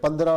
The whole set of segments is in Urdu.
15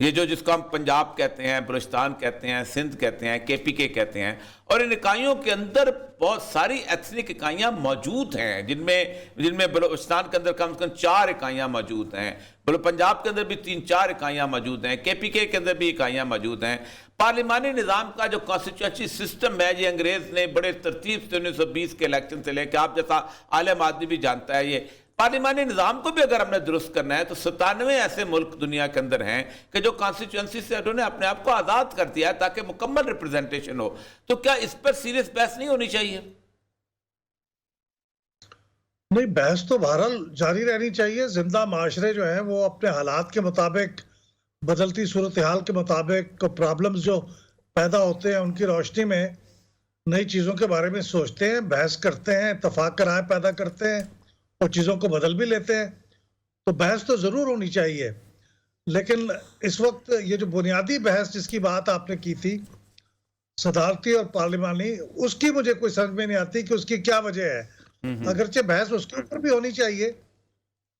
یہ جس کو ہم پنجاب کہتے ہیں، بلوچستان کہتے ہیں، سندھ کہتے ہیں، KPK کہتے ہیں، اور ان اکائیوں کے اندر بہت ساری ایتھنک اکائیاں موجود ہیں، جن میں بلوچستان کے اندر کم سے کم 4 اکائیاں موجود ہیں، پنجاب کے اندر بھی 3-4 اکائیاں موجود ہیں، KPK کے اندر بھی اکائیاں موجود ہیں۔ پارلیمانی نظام کا جو کانسٹیچوئنسی سسٹم ہے، یہ انگریز نے بڑے ترتیب سے 1920 کے الیکشن سے لے کے، آپ جیسا عالم آدمی بھی جانتا ہے، یہ پارلیمانی نظام کو بھی اگر ہم نے درست کرنا ہے تو 97 ایسے ملک دنیا کے اندر ہیں کہ جو کانسٹیچوئنسی سے انہوں نے اپنے آپ کو آزاد کر دیا ہے تاکہ مکمل ریپرزنٹیشن ہو۔ تو کیا اس پر سیریس بحث نہیں ہونی چاہیے؟ نہیں، بحث تو بہرحال جاری رہنی چاہیے۔ زندہ معاشرے جو ہیں وہ اپنے حالات کے مطابق، بدلتی صورتحال کے مطابق، پرابلمز جو پیدا ہوتے ہیں ان کی روشنی میں نئی چیزوں کے بارے میں سوچتے ہیں، بحث کرتے ہیں، اتفاق کا رائے پیدا کرتے ہیں اور چیزوں کو بدل بھی لیتے ہیں۔ تو بحث تو ضرور ہونی چاہیے، لیکن اس وقت یہ جو بنیادی بحث جس کی بات آپ نے کی تھی، صدارتی اور پارلیمانی، اس کی مجھے کوئی سمجھ میں نہیں آتی کہ اس کی کیا وجہ ہے۔ اگرچہ بحث اس کے اوپر بھی ہونی چاہیے،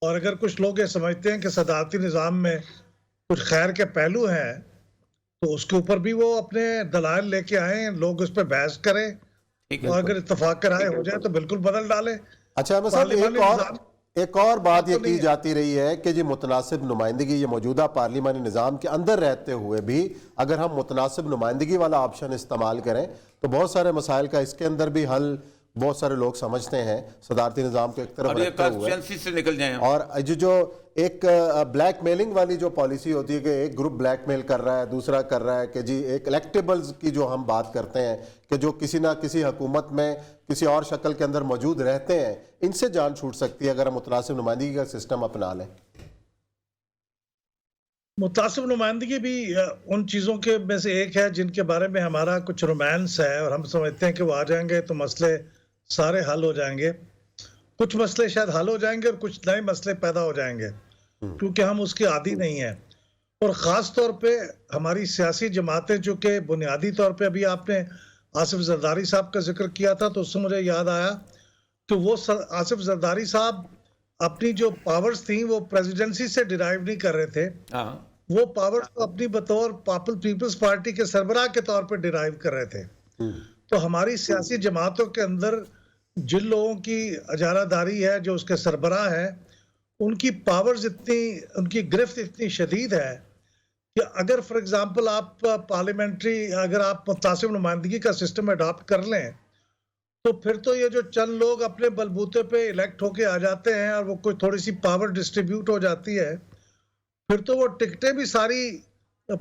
اور اگر کچھ لوگ یہ سمجھتے ہیں کہ صدارتی نظام میں کچھ خیر کے پہلو ہیں تو اس کے اوپر بھی وہ اپنے دلائل لے کے آئیں، لوگ اس پہ بحث کریں، اور اگر اتفاق کا رائے ہو جائے تو بالکل بدل ڈالیں۔ اچھا احمد صاحب، ایک اور بات یہ کی جاتی رہی ہے کہ متناسب نمائندگی، یہ موجودہ پارلیمانی نظام کے اندر رہتے ہوئے بھی اگر ہم متناسب نمائندگی والا آپشن استعمال کریں تو بہت سارے مسائل کا اس کے اندر بھی حل بہت سارے لوگ سمجھتے ہیں، صدارتی نظام کو ایک طرف رکھتے ہوئے، سے نکل جائیں۔ اور جو ایک بلیک میلنگ والی جو پالیسی ہوتی ہے کہ ایک گروپ بلیک میل کر رہا ہے، دوسرا کر رہا ہے کہ جی ایک الیکٹیبلز کی جو ہم بات کرتے ہیں کہ جو کسی نہ کسی حکومت میں کسی اور شکل کے اندر موجود رہتے ہیں، ان سے جان چھوٹ سکتی ہے اگر ہم متناسب نمائندگی کا سسٹم اپنا لیں۔ متناسب نمائندگی بھی ان چیزوں کے میں سے ایک ہے جن کے بارے میں ہمارا کچھ رومانس ہے، اور ہم سمجھتے ہیں کہ وہ آ جائیں گے تو مسئلے سارے حل ہو جائیں گے۔ کچھ مسئلے شاید حل ہو جائیں گے اور کچھ نئے مسئلے پیدا ہو جائیں گے، کیونکہ ہم اس کے عادی نہیں ہیں۔ اور خاص طور پہ ہماری سیاسی جماعتیں، چونکہ بنیادی طور پہ ابھی آپ نے آصف زرداری صاحب کا ذکر کیا تھا تو اس سے مجھے یاد آیا کہ وہ آصف زرداری صاحب اپنی جو پاورز تھیں وہ پریزیڈنسی سے ڈرائیو نہیں کر رہے تھے، وہ پاورز کو اپنی بطور پیپلز پارٹی کے سربراہ کے طور پہ ڈرائیو کر رہے تھے۔ تو ہماری سیاسی جماعتوں کے اندر جن لوگوں کی اجارہ داری ہے، جو اس کے سربراہ ہیں، ان کی پاورز اتنی، ان کی گرفت اتنی شدید ہے کہ اگر فار ایگزامپل آپ پارلیمنٹری، اگر آپ متناسب نمائندگی کا سسٹم اڈاپٹ کر لیں تو پھر تو یہ جو چند لوگ اپنے بلبوتے پہ الیکٹ ہو کے آ جاتے ہیں اور وہ کوئی تھوڑی سی پاور ڈسٹریبیوٹ ہو جاتی ہے، پھر تو وہ ٹکٹیں بھی ساری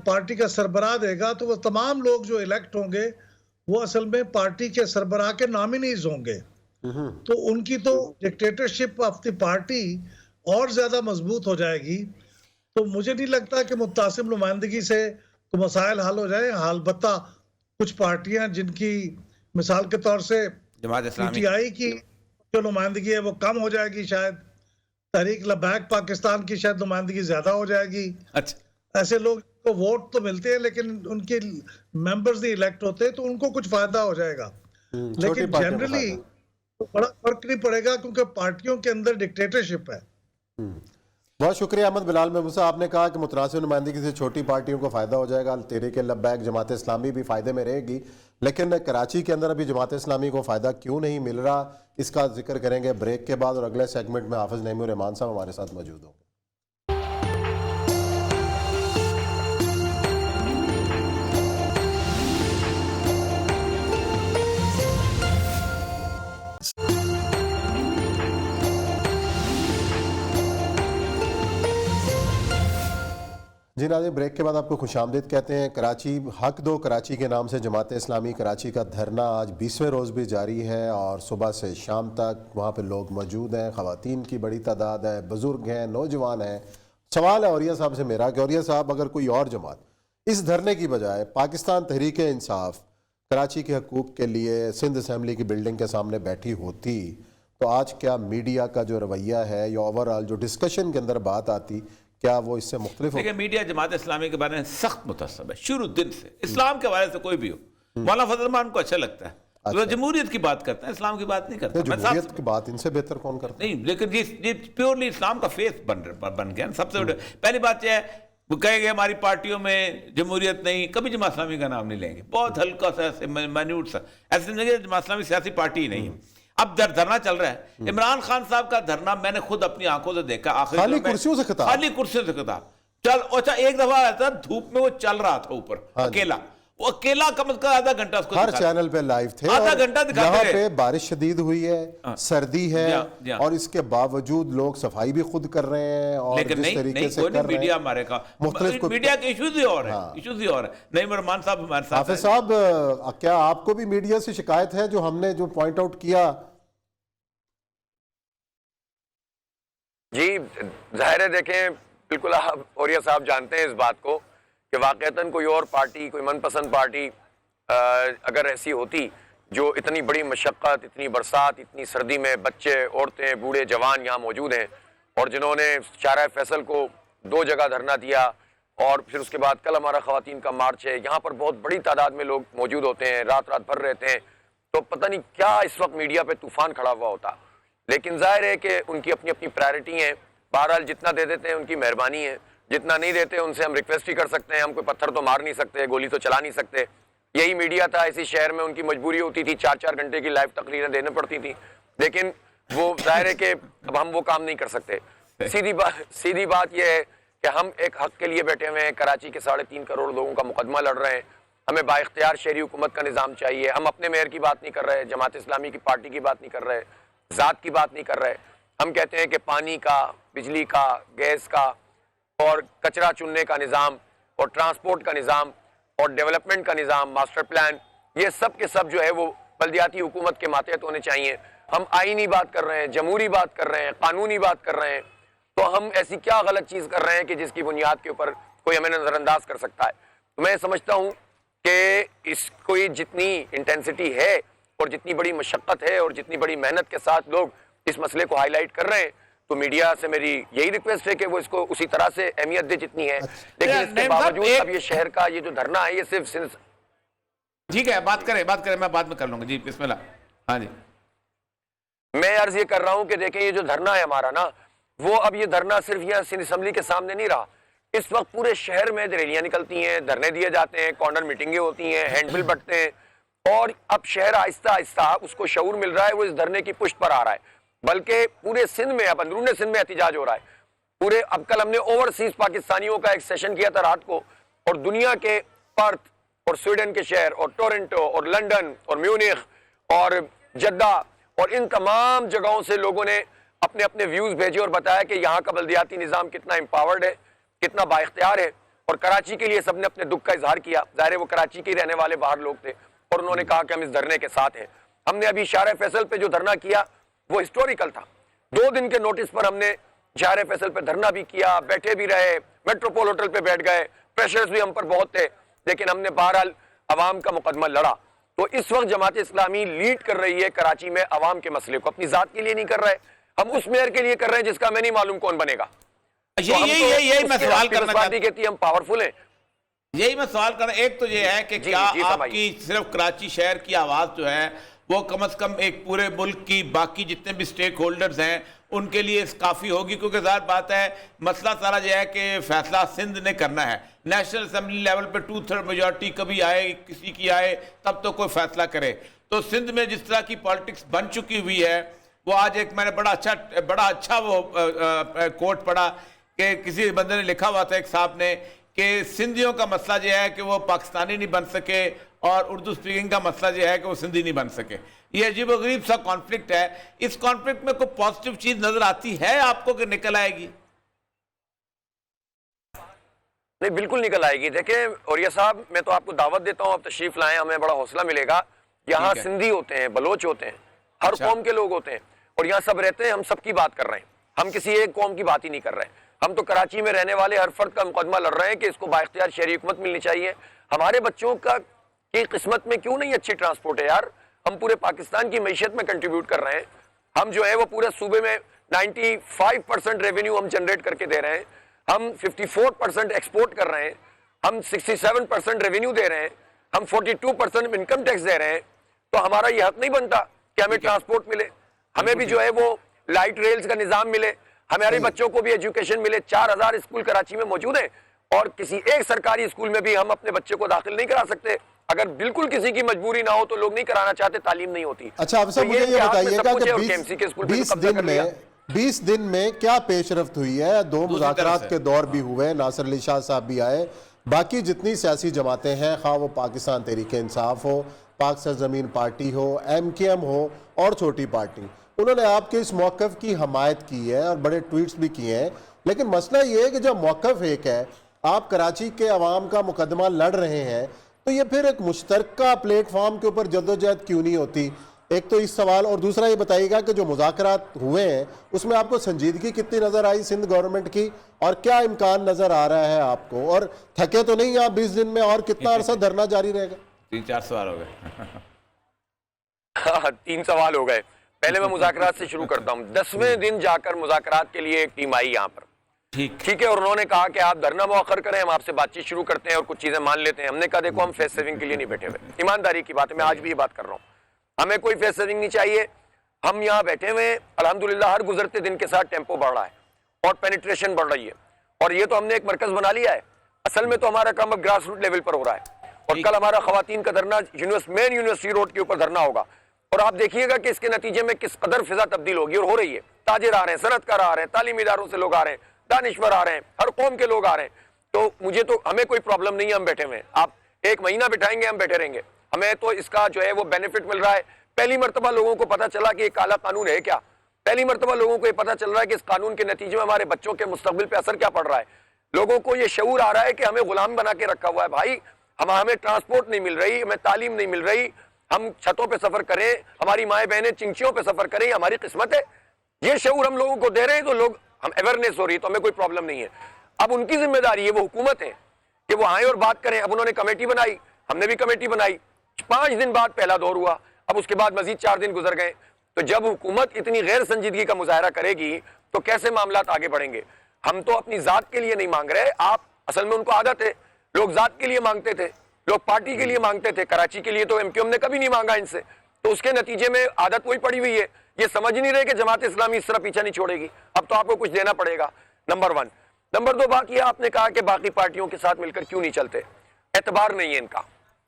پارٹی کا سربراہ دے گا، تو وہ تمام لوگ جو الیکٹ ہوں گے وہ اصل میں پارٹی کے سربراہ کے نامینیز ہوں گے، تو ان کی تو ڈکٹیٹرشپ آف دی پارٹی اور زیادہ مضبوط ہو جائے گی۔ تو مجھے نہیں لگتا کہ متناسب نمائندگی سے مسائل حل ہو جائیں۔ البتہ کچھ پارٹیاں جن کی مثال کے طور سے جماعت اسلامی، PTI کی جو نمائندگی ہے وہ کم ہو جائے گی، شاید تحریک لبیک پاکستان کی شاید نمائندگی زیادہ ہو جائے گی۔ ایسے لوگ کو ووٹ تو ملتے ہیں لیکن ان کے ممبرز نہیں الیکٹ ہوتے، تو ان کو کچھ فائدہ ہو جائے گا، لیکن جنرلی بڑا فرق نہیں پڑے گا کیونکہ پارٹیوں کے اندر ڈکٹیٹرشپ ہے۔ بہت شکریہ احمد بلال محمود صاحب، آپ نے کہا کہ متناسب نمائندگی سے چھوٹی پارٹیوں کو فائدہ ہو جائے گا، تحریک لبیک، جماعت اسلامی بھی فائدے میں رہے گی، لیکن کراچی کے اندر ابھی جماعت اسلامی کو فائدہ کیوں نہیں مل رہا، اس کا ذکر کریں گے بریک کے بعد، اور اگلے سیگمنٹ میں حافظ نعیم الرحمان صاحب ہمارے ساتھ موجود ہوں گے۔ جی ناظرین، بریک کے بعد آپ کو خوش آمدید کہتے ہیں۔ کراچی حق دو کراچی کے نام سے جماعت اسلامی کراچی کا دھرنا آج 20ویں روز بھی جاری ہے، اور صبح سے شام تک وہاں پہ لوگ موجود ہیں، خواتین کی بڑی تعداد ہے، بزرگ ہیں، نوجوان ہیں۔ سوال ہے اوریہ صاحب سے میرا کہ اوریہ صاحب، اگر کوئی اور جماعت اس دھرنے کی بجائے پاکستان تحریک انصاف کراچی کے حقوق کے لیے سندھ اسمبلی کی بلڈنگ کے سامنے بیٹھی ہوتی تو آج کیا میڈیا کا جو رویہ ہے یا اوورآل جو ڈسکشن کے اندر بات آتی، کیا وہ اس سے مختلف ہو؟ لیکن میڈیا جماعت اسلامی کے بارے میں سخت متعصب ہے شروع دن سے، اسلام کے حوالے سے کوئی بھی ہو۔ مولانا فضل الرحمان کو اچھا لگتا ہے، وہ جمہوریت کی بات کرتا ہے، اسلام کی بات نہیں کرتا۔ جمہوریت کی بات ان سے بہتر کون کرتا ہے؟ نہیں، لیکن یہ پیورلی اسلام کا فیس بن گیا۔ سب سے پہلی بات یہ ہے وہ کہیں گے ہماری پارٹیوں میں جمہوریت نہیں، کبھی جماعت اسلامی کا نام نہیں لیں گے، بہت ہلکا سا ایسے مائنیوٹ سا، ایسے نہیں کہ جماعت اسلامی سیاسی پارٹی ہی نہیں ہے۔ اب دھرنا چل رہا ہے، عمران خان صاحب کا دھرنا میں نے خود اپنی آنکھوں سے دیکھا، آخری خالی دور میں کرسیوں سے خطاب، خالی کرسیوں سے خطاب چل، اچھا ایک دفعہ آیا تھا دھوپ میں وہ چل رہا تھا اوپر اکیلا، وہ اکیلا کم از کم آدھا گھنٹہ اس کو ہر چینل پہ لائیو تھے، آدھا گھنٹہ دکھاتے یہاں رہے۔ پہ بارش شدید ہوئی ہے، سردی ہے، اور اس کے باوجود لوگ صفائی بھی خود کر رہے ہیں، اور لیکن جس طریقے نہیں سے کوئی کر نہیں، رہے میڈیا ہیں ہمارے کا مختلف میڈیا کے ایشوز ہی اور ہیں، ایشوز ہی اور ہیں۔ نعیم رحمان صاحب ہمارے ساتھ حافظ صاحب، کیا آپ کو بھی میڈیا سے شکایت ہے جو ہم نے جو پوائنٹ آؤٹ کیا؟ جی ظاہر ہے، دیکھیں بالکل آپ اوریہ صاحب جانتے ہیں اس بات کو کہ واقعتاً کوئی اور پارٹی، کوئی من پسند پارٹی اگر ایسی ہوتی جو اتنی بڑی مشقت، اتنی برسات، اتنی سردی میں بچے، عورتیں، بوڑھے، جوان یہاں موجود ہیں، اور جنہوں نے شارع فیصل کو 2 جگہ دھرنا دیا، اور پھر اس کے بعد کل ہمارا خواتین کا مارچ ہے، یہاں پر بہت بڑی تعداد میں لوگ موجود ہوتے ہیں، رات رات بھر رہتے ہیں، تو پتہ نہیں کیا اس وقت میڈیا پہ طوفان کھڑا ہوا ہوتا۔ لیکن ظاہر ہے کہ ان کی اپنی اپنی پرائرٹی ہیں، بہرحال جتنا دے دیتے ہیں ان کی مہربانی ہے، جتنا نہیں دیتے ان سے ہم ریکویسٹ ہی کر سکتے ہیں، ہم کوئی پتھر تو مار نہیں سکتے، گولی تو چلا نہیں سکتے۔ یہی میڈیا تھا، اسی شہر میں ان کی مجبوری ہوتی تھی 4-4 گھنٹے کی لائیو تقریریں دینے پڑتی تھیں، لیکن وہ ظاہر ہے کہ اب ہم وہ کام نہیں کر سکتے۔ سیدھی بات یہ ہے کہ ہم ایک حق کے لیے بیٹھے ہوئے ہیں، کراچی کے 3.5 کروڑ لوگوں کا مقدمہ لڑ رہے ہیں، ہمیں با اختیار شہری حکومت کا نظام چاہیے، ہم اپنے میئر کی بات نہیں کر رہے، جماعت اسلامی کی پارٹی کی بات نہیں کر رہے، ذات کی بات نہیں کر رہے، ہم کہتے ہیں کہ پانی کا، بجلی کا، گیس کا، اور کچرا چننے کا نظام، اور ٹرانسپورٹ کا نظام، اور ڈیولپمنٹ کا نظام، ماسٹر پلان، یہ سب کے سب جو ہے وہ بلدیاتی حکومت کے ماتحت ہونے چاہیے۔ ہم آئینی بات کر رہے ہیں، جمہوری بات کر رہے ہیں، قانونی بات کر رہے ہیں، تو ہم ایسی کیا غلط چیز کر رہے ہیں کہ جس کی بنیاد کے اوپر کوئی ہمیں نظر انداز کر سکتا ہے؟ تو میں سمجھتا ہوں کہ اس کوئی جتنی انٹینسٹی ہے اور جتنی بڑی مشقت ہے اور جتنی بڑی محنت کے ساتھ لوگ اس مسئلے کو ہائی لائٹ کر رہے ہیں، تو میڈیا سے میری یہی ریکویسٹ ہے کہ وہ اس کو اسی طرح سے اہمیت دے جتنی ہے۔ لیکن اس کے باوجود اب یہ شہر کا یہ جو دھرنا ہے، یہ صرف ٹھیک ہے، بات کریں، میں بعد میں کر لوں گا۔ جی بسم اللہ۔ ہاں جی، میں عرض یہ کر رہا ہوں کہ دیکھیں یہ جو دھرنا ہے ہمارا نا، وہ اب یہ دھرنا صرف یہاں سندھ اسمبلی کے سامنے نہیں رہا، اس وقت پورے شہر میں ریلیاں نکلتی ہیں، دھرنے دیے جاتے ہیں، کارنر میٹنگیں ہوتی ہیں، ہینڈ بل بٹتے ہیں، اور اب شہر آہستہ آہستہ اس کو شعور مل رہا ہے، وہ اس دھرنے کی پشت پر آ رہا ہے، بلکہ پورے سندھ میں، اب اندرون سندھ میں احتجاج ہو رہا ہے پورے۔ اب کل ہم نے اوورسیز پاکستانیوں کا ایک سیشن کیا تھا رات کو، اور دنیا کے پرتھ اور سویڈن کے شہر اور ٹورنٹو اور لندن اور میونخ اور جدہ اور ان تمام جگہوں سے لوگوں نے اپنے اپنے ویوز بھیجے اور بتایا کہ یہاں کا بلدیاتی نظام کتنا امپاورڈ ہے، کتنا با اختیار ہے، اور کراچی کے لیے سب نے اپنے دکھ کا اظہار کیا۔ ظاہر ہے وہ کراچی کے رہنے والے باہر لوگ تھے، اور انہوں نے کہا کہ ہم اس دھرنے کے ساتھ ہیں۔ ہم نے ابھی شارع فیصل پہ جو دھرنا کیا وہ ہسٹوریکل تھا، 2 دن کے نوٹس پر ہم نے شارع فیصل پہ دھرنا بھی کیا، بیٹھے بھی رہے، میٹروپول ہوٹل پہ بیٹھ گئے، پریشرز بھی ہم پر بہت تھے، لیکن ہم نے بہرحال عوام کا مقدمہ لڑا۔ تو اس وقت جماعت اسلامی لیڈ کر رہی ہے کراچی میں عوام کے مسئلے کو، اپنی ذات کے لیے نہیں کر رہے، ہم اس میئر کے لیے کر رہے ہیں جس کا میں نہیں معلوم کون بنے گا۔ یہی میں سوال کرنا چاہتا ہوں، کہتی ہم پاورفل ہیں۔ یہی میں سوال کرنا، ایک تو یہ ہے کہ کیا آپ کی صرف کراچی شہر کی آواز جو ہے وہ کم از کم ایک پورے ملک کی باقی جتنے بھی سٹیک ہولڈرز ہیں ان کے لیے کافی ہوگی؟ کیونکہ ظاہر بات ہے مسئلہ سارا یہ ہے کہ فیصلہ سندھ نے کرنا ہے، نیشنل اسمبلی لیول پہ 2/3 میجورٹی کبھی آئے، کسی کی آئے، تب تو کوئی فیصلہ کرے۔ تو سندھ میں جس طرح کی پالیٹکس بن چکی ہوئی ہے، وہ آج ایک میں نے بڑا اچھا وہ کوٹ پڑھا کہ کسی بندے نے لکھا ہوا تھا، ایک صاحب نے، کہ سندھیوں کا مسئلہ یہ ہے کہ وہ پاکستانی نہیں بن سکے، اور اردو سپیکنگ کا مسئلہ یہ ہے کہ وہ سندھی نہیں بن سکے۔ یہ عجیب و غریب سا کانفلکٹ ہے، اس کانفلکٹ میں کوئی پازیٹیو چیز نظر آتی ہے آپ کو کہ نکل آئے گی؟ نہیں، بالکل نکل آئے گی۔ دیکھیں اوریہ صاحب، میں تو آپ کو دعوت دیتا ہوں، آپ تشریف لائیں، ہمیں بڑا حوصلہ ملے گا۔ یہاں سندھی ہوتے ہیں، بلوچ ہوتے ہیں، ہر قوم کے لوگ ہوتے ہیں، اور یہاں سب رہتے ہیں، ہم سب کی بات کر رہے ہیں، ہم کسی ایک قوم کی بات ہی نہیں کر رہے۔ ہم تو کراچی میں رہنے والے ہر فرد کا مقدمہ لڑ رہے ہیں کہ اس کو با اختیار شہری حکومت ملنی چاہیے۔ ہمارے بچوں کی قسمت میں کیوں نہیں اچھی ٹرانسپورٹ ہے یار؟ ہم پورے پاکستان کی معیشت میں کنٹریبیوٹ کر رہے ہیں، ہم جو ہے وہ پورے صوبے میں 95% ریونیو ہم جنریٹ کر کے دے رہے ہیں، ہم 54% ایکسپورٹ کر رہے ہیں، ہم 67% ریونیو دے رہے ہیں، ہم 42% انکم ٹیکس دے رہے ہیں۔ تو ہمارا یہ حق نہیں بنتا کہ ہمیں ٹرانسپورٹ ملے، ہمیں بھی جو ہے وہ لائٹ ریلز کا نظام ملے، ہمارے بچوں کو بھی ایجوکیشن ملے۔ 4000 اسکول کراچی میں موجود ہیں، اور کسی ایک سرکاری اسکول میں بھی ہم اپنے بچے کو داخل نہیں کرا سکتے. اگر بالکل کسی کی مجبوری نہ ہو تو لوگ نہیں کرانا چاہتے, تعلیم نہیں ہوتی. اچھا اب مجھے یہ بتائیے گا کہ 20 دن میں کیا پیش رفت ہوئی ہے؟ 2 مذاکرات کے دور بھی ہوئے, ناصر علی شاہ صاحب بھی آئے, باقی جتنی سیاسی جماعتیں ہیں, خواہ وہ پاکستان تحریک انصاف ہو, پاک سرزمین پارٹی ہو, MKM ہو اور چھوٹی پارٹی, انہوں نے آپ کے اس موقف کی حمایت کی ہے اور بڑے ٹویٹس بھی کیے ہیں. لیکن مسئلہ یہ ہے کہ جب موقف ایک ہے, آپ کراچی کے عوام کا مقدمہ لڑ رہے ہیں, تو یہ پھر ایک مشترکہ پلیٹ فارم کے اوپر جدوجہد کیوں نہیں ہوتی؟ ایک تو اس سوال, اور دوسرا یہ بتائیے گا کہ جو مذاکرات ہوئے ہیں اس میں آپ کو سنجیدگی کتنی نظر آئی سندھ گورنمنٹ کی, اور کیا امکان نظر آ رہا ہے آپ کو, اور تھکے تو نہیں آپ 20 دن میں, اور کتنا عرصہ دھرنا جاری رہے گا؟ 3-4 سوال ہو گئے. 3 سوال ہو گئے. پہلے میں مذاکرات سے شروع کرتا ہوں. 10ویں دن جا کر مذاکرات کے لیے ایک ٹیم آئی یہاں پر, ٹھیک ہے, اور انہوں نے کہا کہ آپ دھرنا مؤخر کریں, ہم آپ سے بات چیت شروع کرتے ہیں اور کچھ چیزیں مان لیتے ہیں. ہم نے کہا دیکھو ہم فیس سیونگ کے لیے نہیں بیٹھے ہوئے, ایمانداری کی بات ہے, میں آج بھی یہ بات کر رہا ہوں, ہمیں کوئی فیس سیونگ نہیں چاہیے. ہم یہاں بیٹھے ہوئے ہیں, الحمدللہ ہر گزرتے دن کے ساتھ ٹیمپو بڑھ رہا ہے اور پینیٹریشن بڑھ رہی ہے, اور یہ تو ہم نے ایک مرکز بنا لیا ہے. اصل میں تو ہمارا کام اب گراس روٹ لیول پر ہو رہا ہے, اور کل ہمارا خواتین کا دھرنا مین یونیورسٹی روڈ کے اوپر دھرنا ہوگا, اور آپ دیکھیے گا کہ اس کے نتیجے میں کس قدر فضا تبدیل ہوگی, اور ہو رہی ہے. تاجر آ رہے ہیں, صنعت کار آ رہے ہیں, تعلیمی اداروں سے لوگ آ رہے ہیں, دانشور آ رہے ہیں, ہر قوم کے لوگ آ رہے ہیں. تو ہمیں کوئی پرابلم نہیں ہے, ہم بیٹھے ہوئے ہیں. آپ 1 مہینہ بٹھائیں گے, ہم بیٹھے رہیں گے. ہمیں تو اس کا جو ہے وہ بینیفٹ مل رہا ہے. پہلی مرتبہ لوگوں کو پتا چلا کہ یہ کالا قانون ہے کیا. پہلی مرتبہ لوگوں کو یہ پتا چل رہا ہے کہ اس قانون کے نتیجے میں ہمارے بچوں کے مستقبل پہ اثر کیا پڑ رہا ہے. لوگوں کو یہ شعور آ رہا ہے کہ ہمیں غلام بنا کے رکھا ہوا ہے. بھائی ہمیں ٹرانسپورٹ نہیں مل رہی, ہمیں تعلیم نہیں مل رہی, ہم چھتوں پہ سفر کریں, ہماری مائیں بہنیں چنچیوں پہ سفر کریں, ہماری قسمت ہے. یہ شعور ہم لوگوں کو دے رہے ہیں, تو لوگ ہم اویئرنیس ہو رہی ہے, تو ہمیں کوئی پرابلم نہیں ہے. اب ان کی ذمہ داری ہے, وہ حکومت ہے, کہ وہ آئیں اور بات کریں. اب انہوں نے کمیٹی بنائی, ہم نے بھی کمیٹی بنائی. 5 دن بعد پہلا دور ہوا, اب اس کے بعد مزید 4 دن گزر گئے. تو جب حکومت اتنی غیر سنجیدگی کا مظاہرہ کرے گی تو کیسے معاملات آگے بڑھیں گے؟ ہم تو اپنی ذات کے لیے نہیں مانگ رہے. آپ اصل میں ان کو عادت ہے, لوگ ذات کے لیے مانگتے تھے, لوگ پارٹی کے لیے مانگتے تھے. کراچی کے لیے تو MKM نے کبھی نہیں مانگا ان سے, تو اس کے نتیجے میں عادت وہی پڑی ہوئی ہے. یہ سمجھ نہیں رہے کہ جماعت اسلامی اس طرح پیچھا نہیں چھوڑے گی. اب تو آپ کو کچھ دینا پڑے گا, نمبر 1. نمبر 2 بات یہ, آپ نے کہا کہ باقی پارٹیوں کے ساتھ مل کر کیوں نہیں چلتے. اعتبار نہیں ہے ان کا.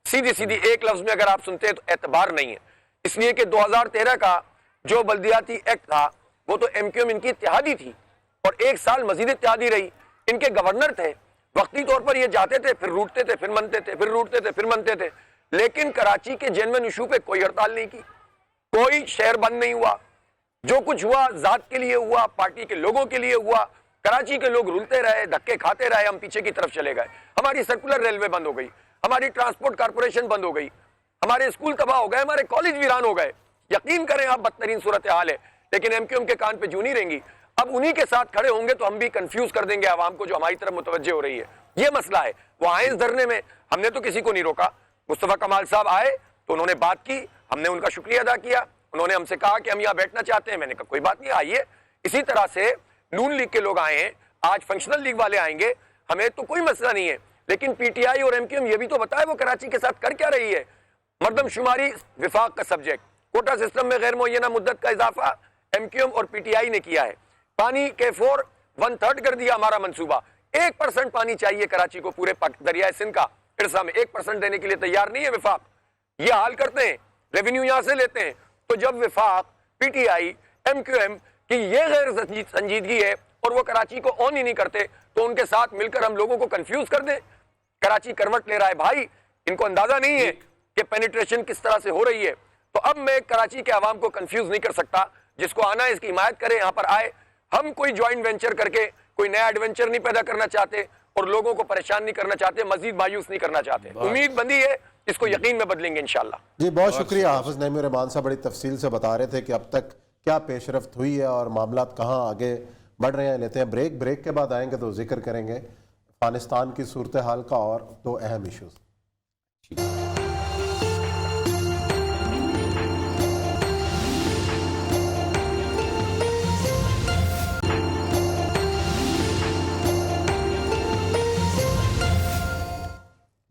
سیدھی ایک لفظ میں اگر آپ سنتے ہیں تو اعتبار نہیں ہے. اس لیے کہ 2013 کا جو بلدیاتی ایکٹ تھا وہ تو MKM ان کی اتحادی تھی, اور 1 سال مزید اتحادی رہی. ان کے گورنر تھے, وقتی طور پر یہ جاتے تھے, پھر روٹتے تھے, پھر منتے تھے, پھر روٹتے تھے, پھر منتے تھے. لیکن کراچی کے جینوئن ایشو پہ کوئی ہڑتال نہیں کی, کوئی شہر بند نہیں ہوا. جو کچھ ہوا ذات کے لیے ہوا, پارٹی کے لوگوں کے لیے ہوا. کراچی کے لوگ رولتے رہے, دھکے کھاتے رہے, ہم پیچھے کی طرف چلے گئے. ہماری سرکولر ریلوے بند ہو گئی, ہماری ٹرانسپورٹ کارپوریشن بند ہو گئی, ہمارے اسکول تباہ ہو گئے, ہمارے کالج ویران ہو گئے. یقین کریں آپ, بدترین صورتحال ہے. لیکن MKM کے کان پہ جوں نہیں رہیں گی. اب انہی کے ساتھ کھڑے ہوں گے تو ہم بھی کنفیوز کر دیں گے عوام کو جو ہماری طرف متوجہ ہو رہی ہے. یہ مسئلہ ہے. وہ آئے اس دھرنے میں, ہم نے تو کسی کو نہیں روکا. مصطفیٰ کمال صاحب آئے تو انہوں نے بات کی, ہم نے ان کا شکریہ ادا کیا. انہوں نے ہم سے کہا کہ ہم یہاں بیٹھنا چاہتے ہیں. میں نے کہا کوئی بات نہیں, آئیے. اسی طرح سے نون لیگ کے لوگ آئے ہیں, آج فنکشنل لیگ والے آئیں گے, ہمیں تو کوئی مسئلہ نہیں ہے. لیکن PTI اور MKM یہ بھی تو بتائے وہ کراچی کے ساتھ کر کیا رہی ہے. مردم شماری وفاق کا سبجیکٹ, کوٹا سسٹم میں غیر معینہ مدت کا اضافہ MKM اور PTI نے کیا ہے. پانی کے 1/3 کر دیا ہمارا منصوبہ. 1% پانی چاہیے کراچی کو پورے دریائے سندھ کا, ارسا میں 1% دینے کے لیے تیار نہیں ہے وفاق. یہ حال کرتے ہیں, ریونیو یہاں سے لیتے ہیں. تو جب وفاق, PTI, MKM کی یہ غیر سنجیدگی ہے اور وہ کراچی کو آن ہی نہیں کرتے, تو ان کے ساتھ مل کر ہم لوگوں کو کنفیوز کر دیں. کراچی کروٹ لے رہا ہے. بھائی ان کو اندازہ نہیں ہے کہ پینیٹریشن کس طرح سے ہو رہی ہے. تو اب میں کراچی کے عوام کو کنفیوز نہیں کر سکتا. جس کو آنا ہے اس کی حمایت کرے, یہاں پر آئے. ہم کوئی جوائنٹ وینچر کر کے کوئی نیا ایڈونچر نہیں پیدا کرنا چاہتے, اور لوگوں کو پریشان نہیں کرنا چاہتے, مزید مایوس نہیں کرنا چاہتے. امید بندی ہے, اس کو یقین میں بدلیں گے انشاءاللہ. جی بہت شکریہ. حافظ نعیم الرحمان صاحب بڑی تفصیل سے بتا رہے تھے کہ اب تک کیا پیش رفت ہوئی ہے اور معاملات کہاں آگے بڑھ رہے ہیں. لیتے ہیں بریک کے بعد آئیں گے تو ذکر کریں گے افغانستان کی صورتحال کا اور 2 اہم ایشوز.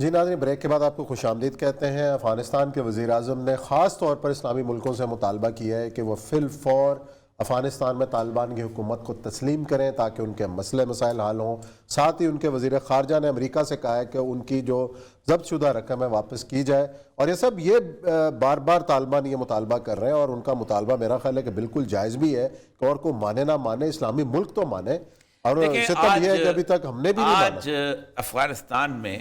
جی ناظرین, بریک کے بعد آپ کو خوش آمدید کہتے ہیں. افغانستان کے وزیر اعظم نے خاص طور پر اسلامی ملکوں سے مطالبہ کیا ہے کہ وہ فی الفور افغانستان میں طالبان کی حکومت کو تسلیم کریں تاکہ ان کے مسئلے مسائل حل ہوں. ساتھ ہی ان کے وزیر خارجہ نے امریکہ سے کہا ہے کہ ان کی جو ضبط شدہ رقم ہے واپس کی جائے. اور یہ سب بار بار طالبان یہ مطالبہ کر رہے ہیں اور ان کا مطالبہ میرا خیال ہے کہ بالکل جائز بھی ہے کہ اور کوئی مانے نہ مانے اسلامی ملک تو مانے. اور ستم یہ ہے کہ ابھی تک ہم نے بھی نہیں مانا. آج افغانستان میں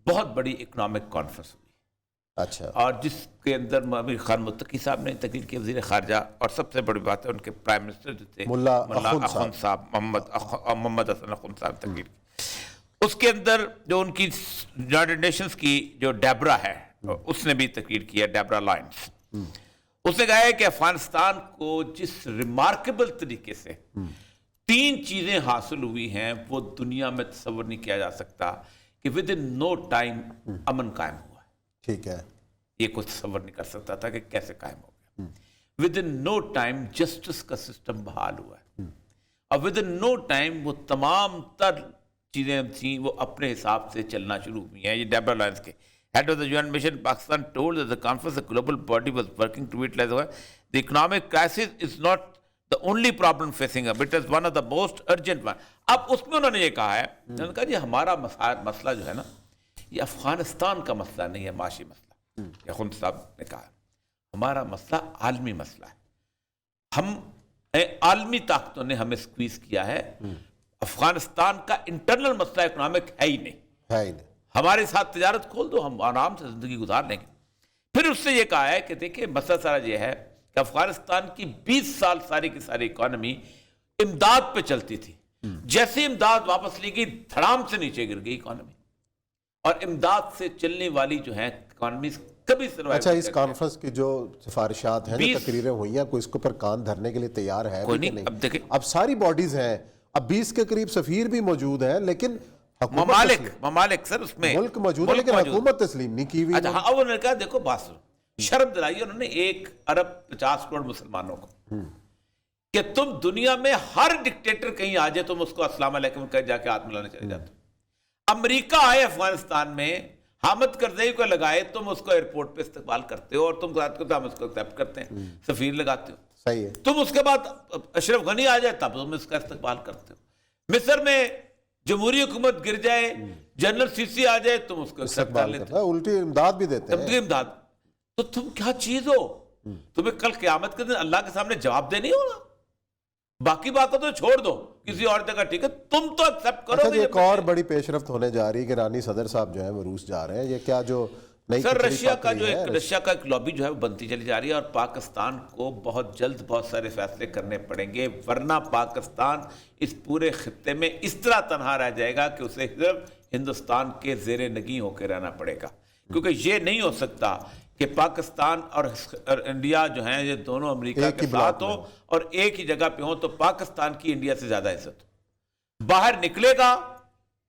بہت بڑی اکنامک کانفرنس ہوئی. اچھا. اور جس کے اندر امیر خان متقی صاحب نے تقریر کی, وزیر خارجہ, اور سب سے بڑی بات ہے ان کے پرائم منسٹر جو تھے ملا اخند صاحب, محمد حسن اخند صاحب تقریر کی. اس کے اندر جو ان کی یونائیٹڈ نیشنز کی جو ڈیبرا ہے اس نے بھی تقریر کی ہے, ڈیبرا لائنس. اس نے کہا ہے کہ افغانستان کو جس ریمارکیبل طریقے سے 3 چیزیں حاصل ہوئی ہیں وہ دنیا میں تصور نہیں کیا جا سکتا کہ ود ان نو ٹائم امن قائم ہوا. ٹھیک ہے. یہ کوئی تصور نہیں کر سکتا تھا کہ کیسے قائم ہو گیا. Within no time justice کا سسٹم بحال ہوا ہے, اور ود ان نو ٹائم وہ تمام تر چیزیں تھیں وہ اپنے حساب سے چلنا شروع ہوئی ہیں. یہ ڈیبرا لائنس کے head of the UN mission Pakistan told that the conference, the global body was working to utilize the economic crisis is not the only problem facing up, it is one of the most urgent one. اب اس میں انہوں نے یہ کہا ہے, انہوں نے کہا جی ہمارا مسئلہ جو ہے نا یہ افغانستان کا مسئلہ نہیں ہے, معاشی مسئلہ. یہ خند صاحب نے کہا ہمارا مسئلہ عالمی مسئلہ ہے. ہم عالمی طاقتوں نے ہمیں سکویز کیا ہے. افغانستان کا انٹرنل مسئلہ اکنامک ہے ہی نہیں. ہمارے ساتھ تجارت کھول دو, ہم آرام سے زندگی گزار لیں گے. پھر اس سے یہ کہا ہے کہ دیکھیں مسئلہ سارا یہ ہے کہ افغانستان کی 20 سال ساری کی ساری اکانومی امداد پہ چلتی تھی. جیسے امداد واپس لی گئی دھڑام سے نیچے گر گئی اکانومی, اور امداد سے چلنے والی جو ہیں اکانومیز کبھی سروائیو. اچھا, اس کانفرنس کی جو سفارشات ہیں, جو تقریریں ہوئی ہیں, کوئی اس کے اوپر کان دھرنے کے لیے تیار ہے کوئی نہیں. اب دیکھیں اب ساری باڈیز ہیں, اب 20 کے قریب سفیر بھی موجود ہیں, لیکن ممالک سر اس میں ملک موجود ہے لیکن حکومت تسلیم نہیں کی ہوئی. اچھا ہاں, انہوں نے کہا دیکھو بات سنو, شرم دلائی انہوں نے 1 ارب 50 کروڑ مسلمانوں کو کہ تم دنیا میں ہر ڈکٹیٹر کہیں آ جائے تم اس کو السلام علیکم کہہ جا کے ہاتھ ملانے چلے جاتے. امریکہ آئے افغانستان میں, حامد کرزئی کو لگائے, تم اس کو ایئرپورٹ پہ استقبال کرتے ہو, اور تم ہم اس کو ایکسیپٹ کرتے ہیں, سفیر لگاتے ہو. صحیح ہے. تم اس کے بعد اشرف غنی آ جائے تب تم اس کا استقبال کرتے ہو. مصر میں جمہوری حکومت گر جائے, جنرل سی سی آ جائے, تم اس کو استقبال کرتے ہیں, الٹی امداد بھی دیتے ہیں. امداد. تو تم کیا چیز ہو, تمہیں کل قیامت کے دن اللہ کے سامنے جواب دے نہیں ہوگا. باقی باتوں تو چھوڑ دو, کسی اور جگہ ٹھیک ہے, تم تو ایکسپٹ کرو. اچھا, ایک اور بڑی پیش رفت ہونے جا رہی ہے کہ ایرانی صدر صاحب جو ہیں وہ روس جا رہے ہیں. یہ کیا جو سر رشیا کا ایک لابی جو ہے وہ بنتی چلی جا رہی ہے, اور پاکستان کو بہت جلد بہت سارے فیصلے کرنے پڑیں گے, ورنہ پاکستان اس پورے خطے میں اس طرح تنہا رہ جائے گا کہ اسے صرف ہندوستان کے زیر نگیں ہو کے رہنا پڑے گا. کیونکہ یہ نہیں ہو سکتا کہ پاکستان اور انڈیا جو ہیں یہ دونوں امریکہ کے ساتھ ہو اور ایک ہی جگہ پہ ہوں, تو پاکستان کی انڈیا سے زیادہ عزت ہو. باہر نکلے گا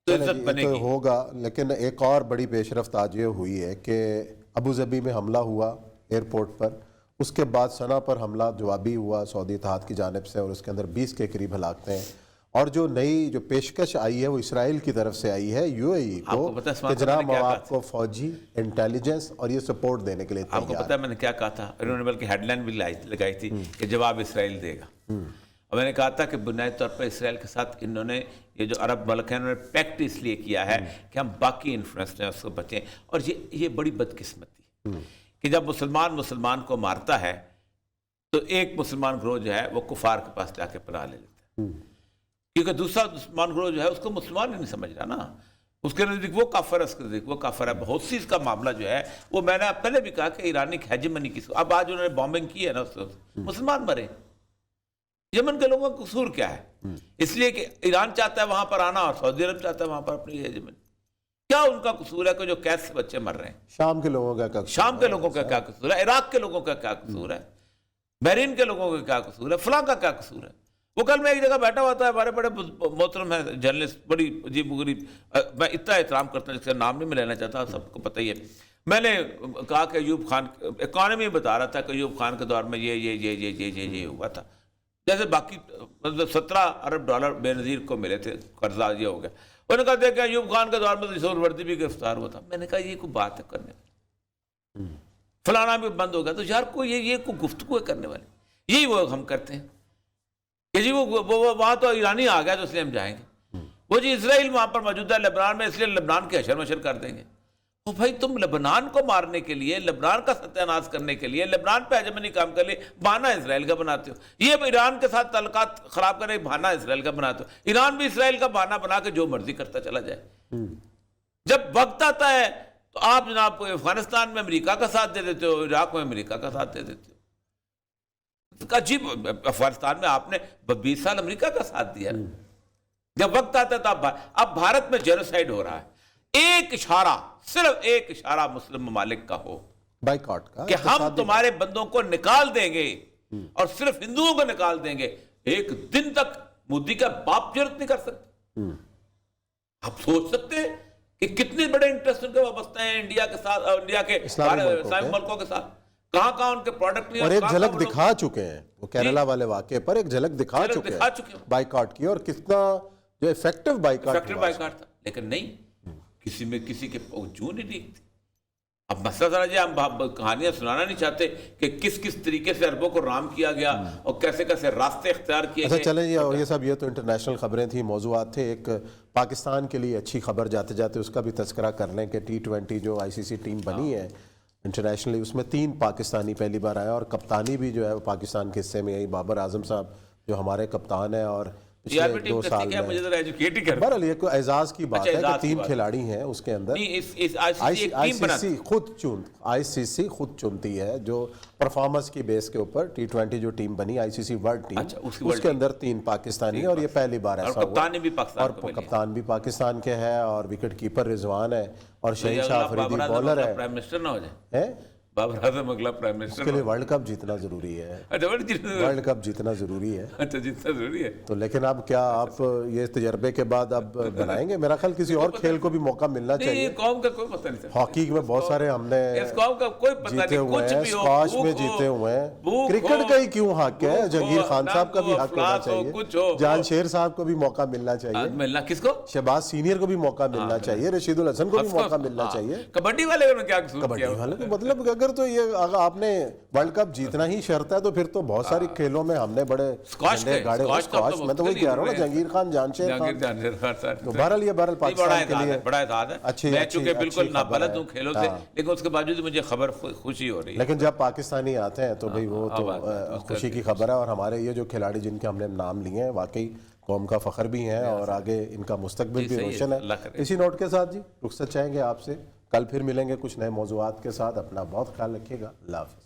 تو عزت بنے گی. ہوگا. لیکن ایک اور بڑی پیش رفت آج یہ ہوئی ہے کہ ابوظہبی میں حملہ ہوا ایئرپورٹ پر, اس کے بعد سنا پر حملہ جوابی ہوا سعودی اتحاد کی جانب سے, اور اس کے اندر 20 کے قریب ہلاکتیں. اور جو نئی جو پیشکش آئی ہے وہ اسرائیل کی طرف سے آئی ہے یو اے ای کو کہ جناب آپ کو فوجی انٹیلیجنس اور یہ سپورٹ دینے کے لیے تیار. آپ کو پتہ ہے میں نے کیا کہا تھا, انہوں نے بلکہ ہیڈ لائن بھی لگائی تھی کہ جواب اسرائیل دے گا. اور میں نے کہا تھا کہ بنیادی طور پر اسرائیل کے ساتھ انہوں نے یہ جو عرب ملک ہیں انہوں نے پیکٹ اس لیے کیا ہے کہ ہم باقی انفلوئنس میں اس کو بچیں. اور یہ بڑی بدقسمتی کہ جب مسلمان کو مارتا ہے تو ایک مسلمان گروہ جو ہے وہ کفار کے پاس جا کے پناہ لے لیتا ہے, کیونکہ دوسرا مسلمان گروہ جو ہے اس کو مسلمان ہی نہیں سمجھ رہا نا, اس کے نزدیک وہ کافر ہے, اس کے نزدیک وہ کافر ہے. بہت سی اس کا معاملہ جو ہے وہ میں نے پہلے بھی کہا کہ ایرانی ہیجمنی کی, اب آج انہوں نے بامبنگ کی ہے نا, مسلمان مرے. یمن کے لوگوں کا قصور کیا ہے؟ اس لیے کہ ایران چاہتا ہے وہاں پر آنا اور سعودی عرب چاہتا ہے وہاں پر اپنی ہیجمنی. کیا ان کا قصور ہے کہ جو قید سے بچے مر رہے ہیں؟ شام کے لوگوں کا شام کے لوگوں کا کیا قصور ہے؟ عراق کے لوگوں کا کیا قصور ہے؟ بحرین کے لوگوں کا کیا قصور ہے؟ فلاں کا کیا قصور ہے؟ وہ کل میں ایک جگہ بیٹھا ہوا تھا, ہمارے بڑے محترم ہیں جرنلسٹ, بڑی عجیب غریب, میں اتنا احترام کرتا ہوں جس کا نام نہیں میں لینا چاہتا, سب کو پتہ ہی ہے. میں نے کہا کہ ایوب خان اکانومی بتا رہا تھا کہ ایوب خان کے دور میں یہ ہوا تھا, جیسے باقی مطلب 17 ارب ڈالر بے نظیر کو ملے تھے, قرضہ یہ ہو گیا. انہوں نے کہا کہ ایوب خان کے دور میں سہروردی بھی گرفتار ہوا تھا. میں نے کہا یہ کوئی بات ہے کرنے والی, فلانا بھی بند ہو گیا, تو یار کوئی یہ کوئی گفتگو ہے کرنے والی. یہی وہ ہم کرتے ہیں کہ جی وہ وہاں تو ایرانی آ گیا تو اس لیے ہم جائیں گے، وہ جی اسرائیل وہاں پر موجود ہے لبنان میں، اس لیے لبنان کے حشر مشر کر دیں گے۔ وہ بھائی تم لبنان کو مارنے کے لیے، لبنان کا ستیہ ناش کرنے کے لیے، لبنان پہ ہیجمنی کام کے لیے بہانہ اسرائیل کا بناتے ہو، یہ ایران کے ساتھ تعلقات خراب کرنے بہانہ اسرائیل کا بناتے ہو، ایران بھی اسرائیل کا بہانہ بنا کے جو مرضی کرتا چلا جائے۔ جب وقت آتا ہے تو آپ جناب افغانستان میں امریکہ کا ساتھ دے دیتے ہو، عراق میں امریکہ کا ساتھ دے دیتے ہو۔ عجیب، افغانستان میں آپ نے 20 سال امریکہ کا ساتھ دیا، جب وقت آتا ہے تو اب بھارت میں جینوسائیڈ ہو رہا ہے، ایک اشارہ، صرف ایک اشارہ مسلم ممالک کا ہو بائیکاٹ کا کہ ہم تمہارے بندوں کو نکال دیں گے اور صرف ہندوؤں کو نکال دیں گے، ایک دن تک مودی کا باپ جرت نہیں کر سکتے۔ آپ سوچ سکتے ہیں کہ کتنے بڑے انٹرسٹ ان کے وابستہ ہیں انڈیا کے ساتھ، انڈیا کے اسلامی ملکوں کے ساتھ، کہاں کہاں ان کے پروڈکٹ نہیں، اور ایک جھلک دکھا چکے ہیں وہ کیرلا والے واقعے پر، ایک جھلک دکھا چکے ہیں بائیکاٹ کی، اور کتنا جو ایفیکٹو بائیکاٹ تھا، لیکن نہیں، کسی میں کسی کے جو نہیں دیکھتی۔ اب مسئلہ ذرا جی، ہم کہانیاں سنانا نہیں چاہتے کہ کس کس طریقے سے عربوں کو رام کیا گیا اور کیسے کیسے راستے اختیار کیے گئے۔ چلیں یہ سب یہ تو انٹرنیشنل خبریں تھیں، موضوعات تھے۔ ایک پاکستان کے لیے اچھی خبر جاتے جاتے اس کا بھی تذکرہ کر لیں کہ T20 جو ICC ٹیم بنی ہے انٹرنیشنلی، اس میں 3 پاکستانی پہلی بار آیا، اور کپتانی بھی جو ہے وہ پاکستان کے حصے میں یہی بابر اعظم صاحب جو ہمارے کپتان ہیں، اور پچھلے 2 سال میں بہرحال یہ کوئی اعزاز کی بات ہے کہ 3 کھلاڑی ہیں اس کے اندر۔ ICC خود چنتی ہے جو پرفارمنس کی بیس کے اوپر T20 جو ٹیم بنی ICC ورلڈ ٹیم، اس کے اندر 3 پاکستانی ہیں، اور یہ پہلی بار ایسا ہوا، اور کپتان بھی پاکستان کے ہے، اور وکٹ کیپر رضوان ہے، اور شہین شاہ افریدی بولر ہے۔ پرائم منسٹر نہ ہو جائے، بابر اعظم اگلا پرائم منسٹر، اس کے لیے ورلڈ کپ جیتنا ضروری ہے، ورلڈ کپ جیتنا ضروری ہے۔ اچھا جیتنا ضروری ہے تو لیکن اب کیا آپ یہ تجربے کے بعد اب بنائیں گے؟ میرا خیال کسی اور کھیل کو بھی موقع ملنا چاہیے۔ قوم کا کوئی پتہ نہیں، ہاکی میں بہت سارے ہم نے اس قوم کا کوئی پتہ جیتے نہیں، ہوئے کچھ ہیں، بھی ہو، اسکواش میں جیتے ہوئے ہیں، کرکٹ کا ہی کیوں حق ہے؟ جہانگیر خان صاحب کا بھی حق ہونا چاہیے، جان شیر صاحب کو بھی موقع ملنا چاہیے، ملنا کس کو؟ شہباز سینئر کو بھی موقع ملنا چاہیے، رشید الحسن کو بھی موقع ملنا چاہیے۔ کبڈی والے نے کیا قصور کیا؟ کبڈی والے کو مطلب اگر تو یہ آپ نے ورلڈ کپ جیتنا ہی شرط ہے تو پھر تو بہت ساری کھیلوں میں ہم نے بڑے جھنڈے گاڑے، اسکواش میں تو وہی کہہ رہا ہوں نا، جہانگیر خان، جان شیر خان۔ تو بہرحال پاکستان کے لیے بڑا اعزاز ہے، میں چونکہ بالکل نابلد ہوں کھیلوں سے، لیکن اس کے باوجود مجھے خبر خوشی ہو رہی ہے۔ لیکن جب پاکستانی آتے ہیں تو بھئی وہ تو خوشی کی خبر ہے، اور ہمارے یہ جو کھلاڑی جن کے ہم نے نام لیے ہیں واقعی قوم کا فخر بھی ہیں، اور آگے ان کا مستقبل بھی روشن ہے۔ اسی نوٹ کے ساتھ جی رخصت چاہیں گے آپ سے، کل پھر ملیں گے کچھ نئے موضوعات کے ساتھ۔ اپنا بہت خیال رکھیے گا، اللہ حافظ۔